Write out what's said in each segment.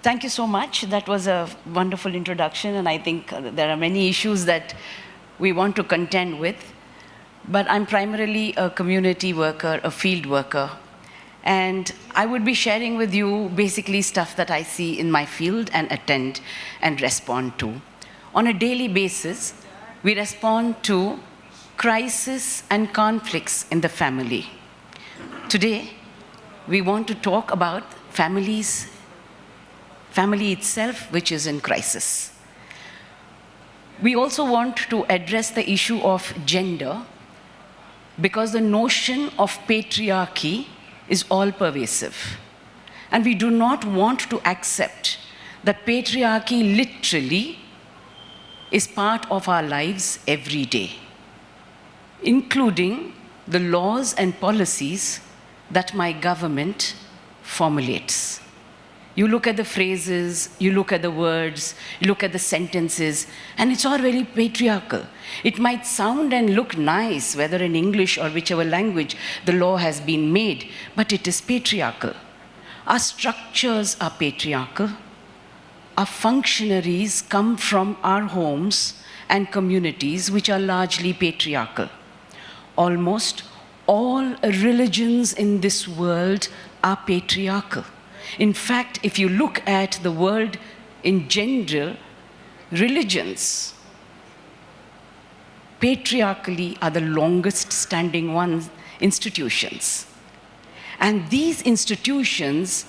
Thank you so much. That was a wonderful introduction, and I think there are many issues that we want to contend with. But I'm primarily a community worker, a field worker, and I would be sharing with you basically stuff that I see in my field and attend and respond to. On a daily basis, we respond to crises and conflicts in the family. Today, we want to talk about family itself, which is in crisis. We also want to address the issue of gender because the notion of patriarchy is all-pervasive. And we do not want to accept that patriarchy literally is part of our lives every day, including the laws and policies that my government formulates. You look at the phrases, you look at the words, you look at the sentences, and it's all very patriarchal. It might sound and look nice, whether in English or whichever language the law has been made, but it is patriarchal. Our structures are patriarchal. Our functionaries come from our homes and communities, which are largely patriarchal. Almost all religions in this world are patriarchal. In fact, if you look at the world in general, religions, patriarchally, are the longest standing institutions. And these institutions,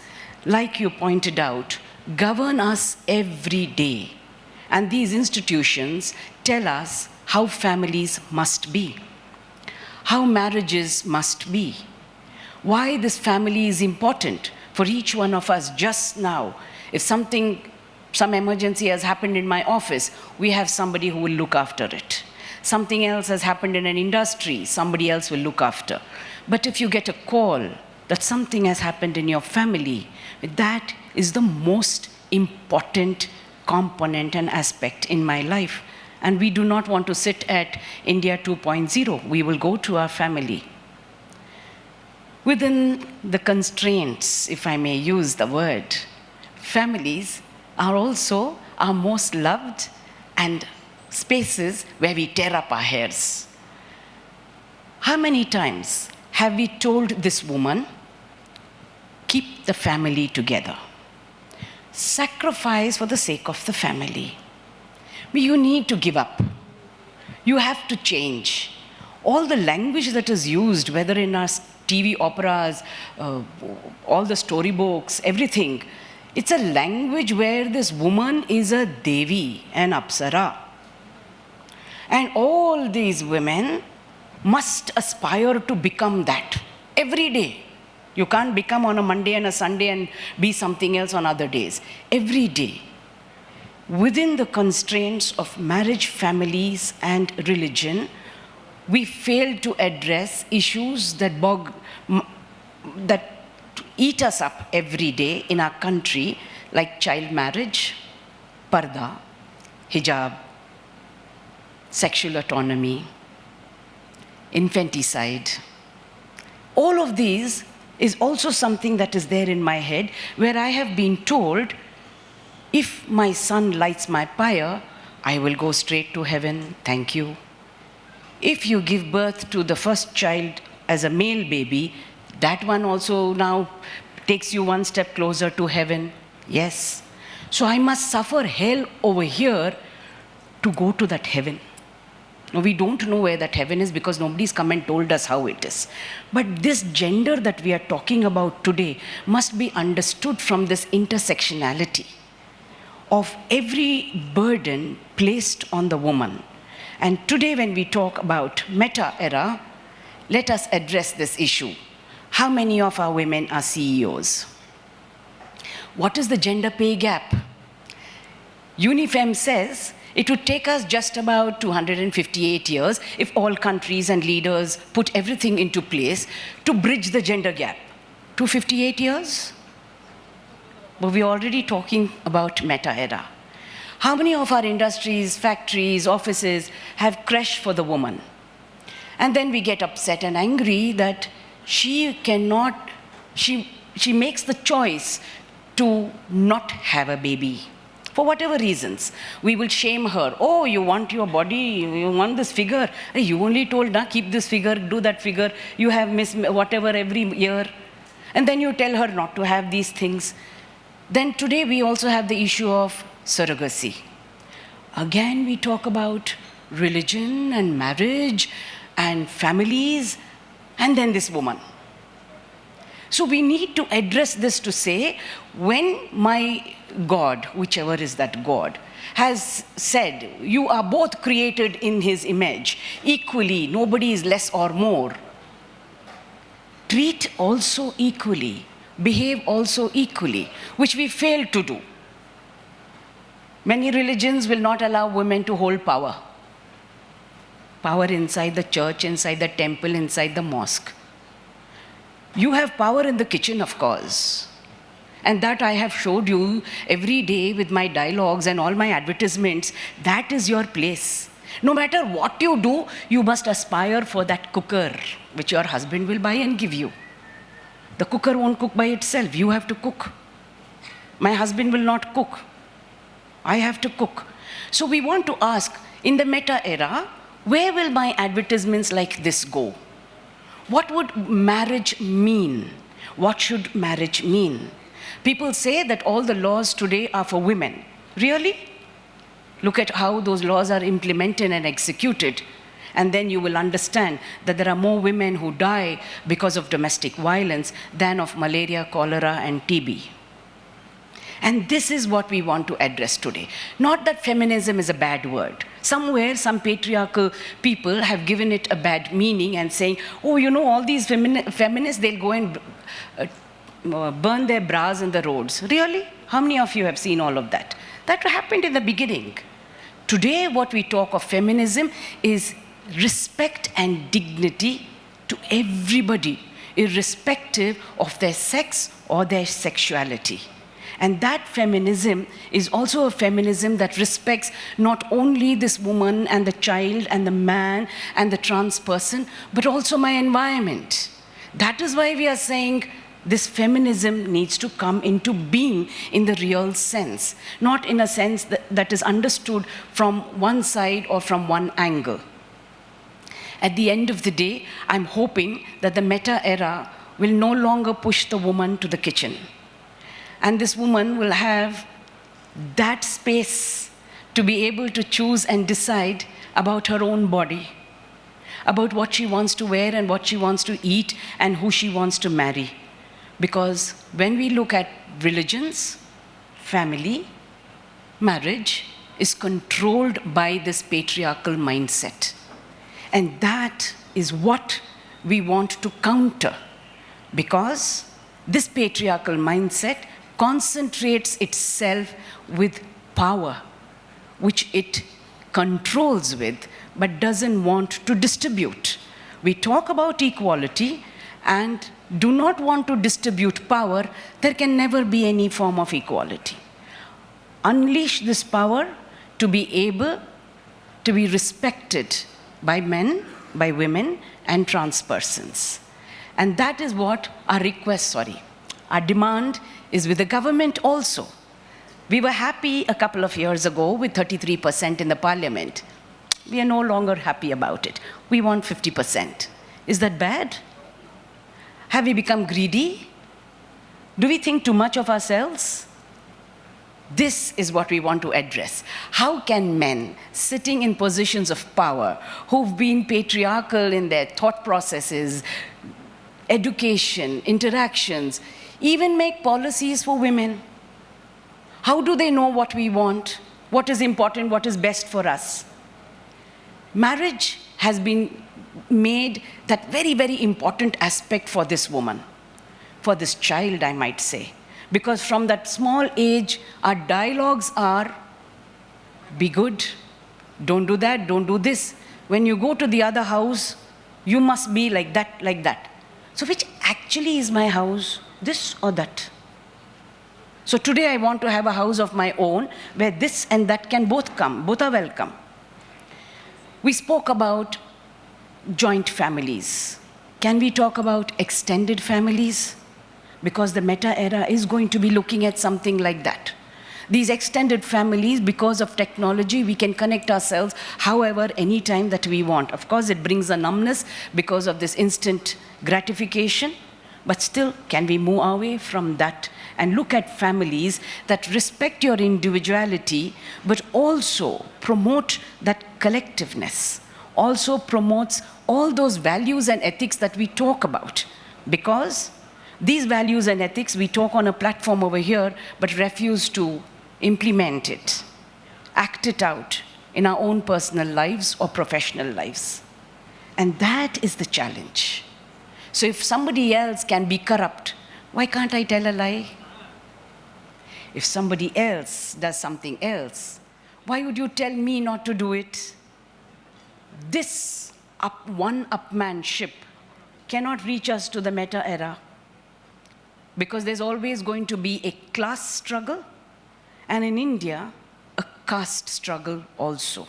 like you pointed out, govern us every day. And these institutions tell us how families must be, how marriages must be, why this family is important for each one of us. Just now, if some emergency has happened in my office, we have somebody who will look after it. Something else has happened in an industry, somebody else will look after. But if you get a call that something has happened in your family, that is the most important component and aspect in my life. And we do not want to sit at India 2.0. We will go to our family. Within the constraints, if I may use the word, families are also our most loved and spaces where we tear up our hairs. How many times have we told this woman, keep the family together? Sacrifice for the sake of the family. You need to give up. You have to change. All the language that is used, whether in our TV operas, all the storybooks, everything, it's a language where this woman is a Devi, an Apsara. And all these women must aspire to become that every day. You can't become on a Monday and a Sunday and be something else on other days. Every day. Within the constraints of marriage, families, and religion, we fail to address issues that eat us up every day in our country, like child marriage, parda, hijab, sexual autonomy, infanticide. All of these is also something that is there in my head, where I have been told, if my son lights my pyre, I will go straight to heaven, thank you. If you give birth to the first child as a male baby, that one also now takes you one step closer to heaven. Yes. So I must suffer hell over here to go to that heaven. Now, we don't know where that heaven is because nobody's come and told us how it is. But this gender that we are talking about today must be understood from this intersectionality of every burden placed on the woman. And today when we talk about meta-era, let us address this issue. How many of our women are CEOs? What is the gender pay gap? UNIFEM says it would take us just about 258 years if all countries and leaders put everything into place to bridge the gender gap. 258 years? But we're already talking about meta-era. How many of our industries, factories, offices have creche for the woman? And then we get upset and angry that she makes the choice to not have a baby. For whatever reasons, we will shame her. Oh, you want your body, you want this figure. Hey, you only told, nah, keep this figure, do that figure. You have missed whatever every year. And then you tell her not to have these things. Then today we also have the issue of surrogacy. Again, we talk about religion and marriage and families, and then this woman. So we need to address this to say, when my God, whichever is that God, has said, you are both created in his image, equally, nobody is less or more. Treat also equally, behave also equally, which we fail to do. Many religions will not allow women to hold power. Power inside the church, inside the temple, inside the mosque. You have power in the kitchen, of course. And that I have showed you every day with my dialogues and all my advertisements. That is your place. No matter what you do, you must aspire for that cooker, which your husband will buy and give you. The cooker won't cook by itself. You have to cook. My husband will not cook. I have to cook. So we want to ask, in the meta era, where will my advertisements like this go? What would marriage mean? What should marriage mean? People say that all the laws today are for women. Really? Look at how those laws are implemented and executed. And then you will understand that there are more women who die because of domestic violence than of malaria, cholera, and TB. And this is what we want to address today. Not that feminism is a bad word. Somewhere, some patriarchal people have given it a bad meaning and saying, oh, you know, all these feminists, they'll go and burn their bras in the roads. Really? How many of you have seen all of that? That happened in the beginning. Today, what we talk of feminism is respect and dignity to everybody, irrespective of their sex or their sexuality. And that feminism is also a feminism that respects not only this woman and the child and the man and the trans person, but also my environment. That is why we are saying this feminism needs to come into being in the real sense, not in a sense that is understood from one side or from one angle. At the end of the day, I'm hoping that the meta era will no longer push the woman to the kitchen. And this woman will have that space to be able to choose and decide about her own body, about what she wants to wear and what she wants to eat and who she wants to marry. Because when we look at religions, family, marriage is controlled by this patriarchal mindset. And that is what we want to counter, because this patriarchal mindset concentrates itself with power, which it controls with, but doesn't want to distribute. We talk about equality and do not want to distribute power. There can never be any form of equality. Unleash this power to be able to be respected by men, by women, and trans persons. And that is what our request, our demand is with the government also. We were happy a couple of years ago with 33% in the parliament. We are no longer happy about it. We want 50%. Is that bad? Have we become greedy? Do we think too much of ourselves? This is what we want to address. How can men sitting in positions of power, who've been patriarchal in their thought processes, education, interactions, even make policies for women? How do they know what we want, what is important, what is best for us? Marriage has been made that very, very important aspect for this woman, for this child, I might say. Because from that small age, our dialogues are, be good, don't do that, don't do this. When you go to the other house, you must be like that, like that. So which actually is my house, this or that? So today I want to have a house of my own where this and that can both come, both are welcome. We spoke about joint families. Can we talk about extended families? because the meta era is going to be looking at something like that. These extended families, because of technology, we can connect ourselves however, anytime that we want. Of course, it brings a numbness because of this instant gratification, but still, can we move away from that and look at families that respect your individuality, but also promote that collectiveness, also promotes all those values and ethics that we talk about. Because these values and ethics, we talk on a platform over here, but refuse to implement it, act it out in our own personal lives or professional lives. And that is the challenge. So if somebody else can be corrupt, why can't I tell a lie? If somebody else does something else, why would you tell me not to do it? This one-upmanship cannot reach us to the meta era, because there's always going to be a class struggle, and in India, a caste struggle also.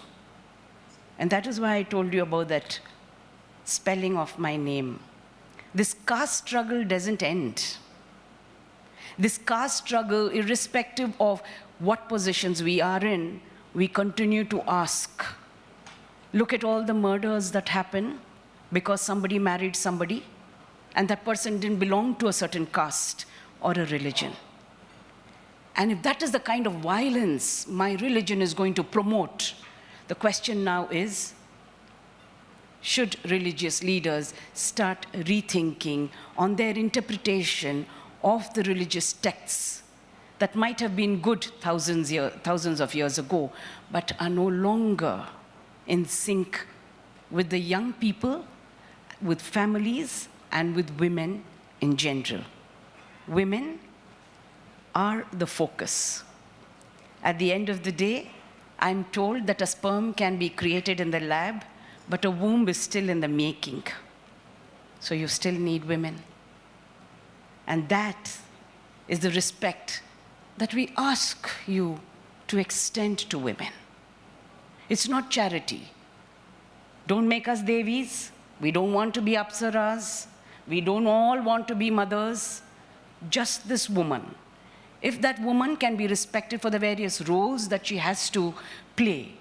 And that is why I told you about that spelling of my name. This caste struggle doesn't end. This caste struggle, irrespective of what positions we are in, we continue to ask. Look at all the murders that happen because somebody married somebody, and that person didn't belong to a certain caste or a religion. And if that is the kind of violence my religion is going to promote, the question now is, should religious leaders start rethinking on their interpretation of the religious texts that might have been good thousands of years ago, but are no longer in sync with the young people, with families, and with women in general. Women are the focus. At the end of the day, I'm told that a sperm can be created in the lab, but a womb is still in the making. So you still need women. And that is the respect that we ask you to extend to women. It's not charity. Don't make us devis. We don't want to be apsaras. We don't all want to be mothers. Just this woman. If that woman can be respected for the various roles that she has to play,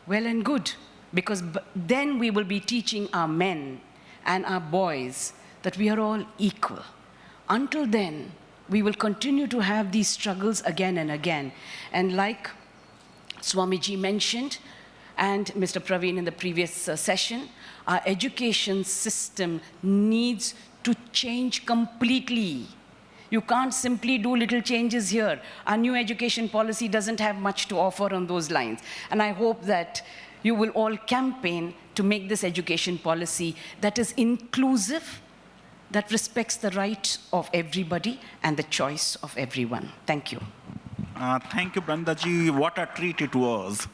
well and good, because then we will be teaching our men and our boys that we are all equal. Until then, we will continue to have these struggles again and again. And like Swamiji mentioned, and Mr. Praveen in the previous session, our education system needs to change completely. You can't simply do little changes here. Our new education policy doesn't have much to offer on those lines. And I hope that you will all campaign to make this education policy that is inclusive, that respects the rights of everybody and the choice of everyone. Thank you. Thank you, Brinda ji. What a treat it was.